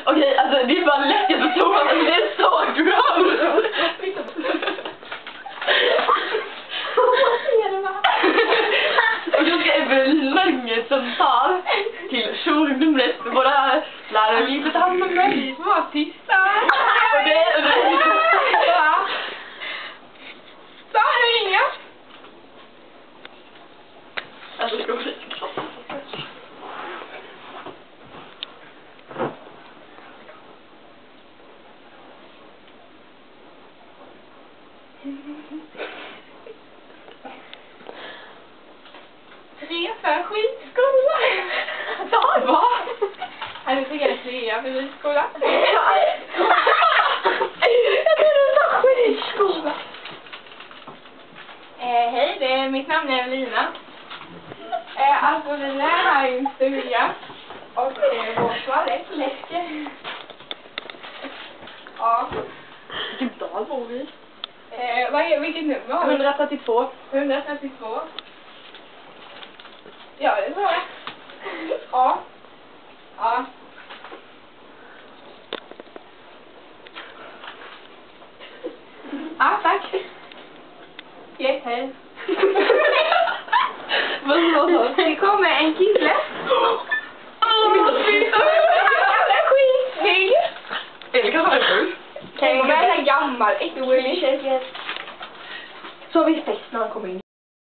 Okej, alltså det är bara lätt jag förstår att det är så gross. Och då ska Evelina ringa ett samtal till journumret. Våra lärare vill inte ta hand om det. Vi får vara tysta. Och det. Så, nu ringer jag. Alltså det går skit. Resa skitskola. Ja, va? Hade du tagit rea för skitskola? Jag tror du sa skitskola. Hej, mitt namn är Evelina. Alltså vi är här i en stuga. Och vår toalett läcker. Ja. Vilken dag bor vi? Vilket nummer har vi? 132. 132. Ja, det tror jag. Ja. Ja. Ja, tack. Yes, hej. Vad? Det kommer en kille. Skitsnygg. Eller kan vara full. Tänk, men är gammal. Inte Willy. Så har vi fest när han kommer in.